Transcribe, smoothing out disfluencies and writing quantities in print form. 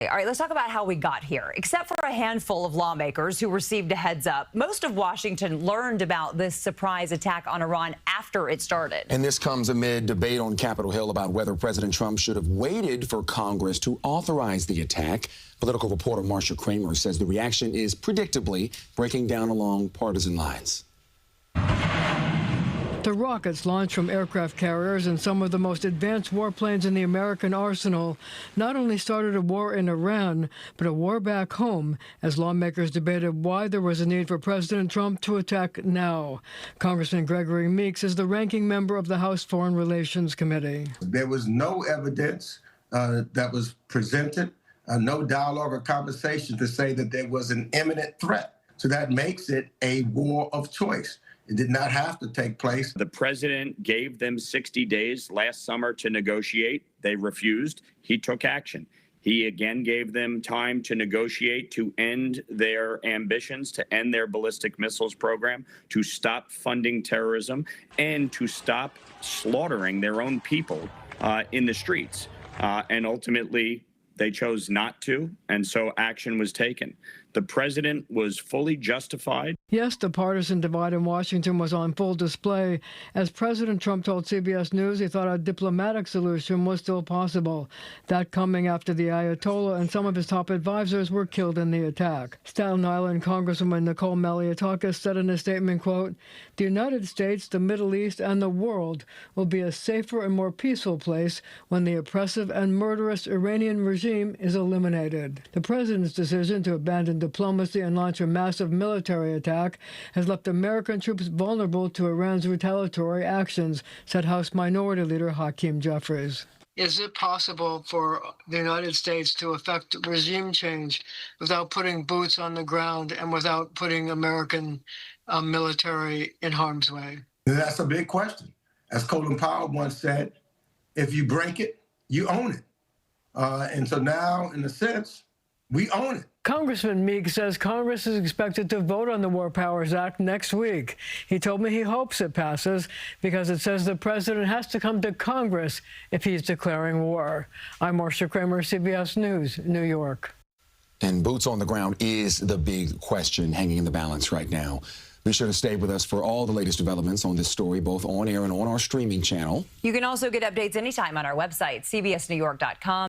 All right, let's talk about how we got here. Except for a handful of lawmakers who received a heads up, most of Washington learned about this surprise attack on Iran after it started. And this comes amid debate on Capitol Hill about whether President Trump should have waited for Congress to authorize the attack. Political reporter Marcia Kramer says the reaction is predictably breaking down along partisan lines. The rockets launched from aircraft carriers and some of the most advanced warplanes in the American arsenal not only started a war in Iran, but a war back home as lawmakers debated why there was a need for President Trump to attack now. Congressman Gregory Meeks is the ranking member of the House Foreign Relations Committee. There was no evidence that was presented, no dialogue or conversation to say that there was an imminent threat. So that makes it a war of choice. It did not have to take place. The president gave them 60 days last summer to negotiate. They refused. He took action. He again gave them time to negotiate, to end their ambitions, to end their ballistic missiles program, to stop funding terrorism, and to stop slaughtering their own people in the streets. And ultimately, they chose not to, and so action was taken. The president was fully justified. Yes, the partisan divide in Washington was on full display as President Trump told CBS News he thought a diplomatic solution was still possible. That coming after the Ayatollah and some of his top advisors were killed in the attack. Staten Island Congresswoman Nicole Maliotakis said in a statement, quote, "The United States, the Middle East, and the world will be a safer and more peaceful place when the oppressive and murderous Iranian regime is eliminated." The president's decision to abandon diplomacy and launch a massive military attack has left American troops vulnerable to Iran's retaliatory actions, said House Minority Leader Hakeem Jeffries. Is it possible for the United States to effect regime change without putting boots on the ground and without putting American military in harm's way? That's a big question. As Colin Powell once said, if you break it, you own it. And so now, in a sense, we own it. Congressman Meeks says Congress is expected to vote on the War Powers Act next week. He told me he hopes it passes because it says the president has to come to Congress if he's declaring war. I'm Marcia Kramer, CBS News, New York. And boots on the ground is the big question hanging in the balance right now. Be sure to stay with us for all the latest developments on this story, both on air and on our streaming channel. You can also get updates anytime on our website, cbsnewyork.com.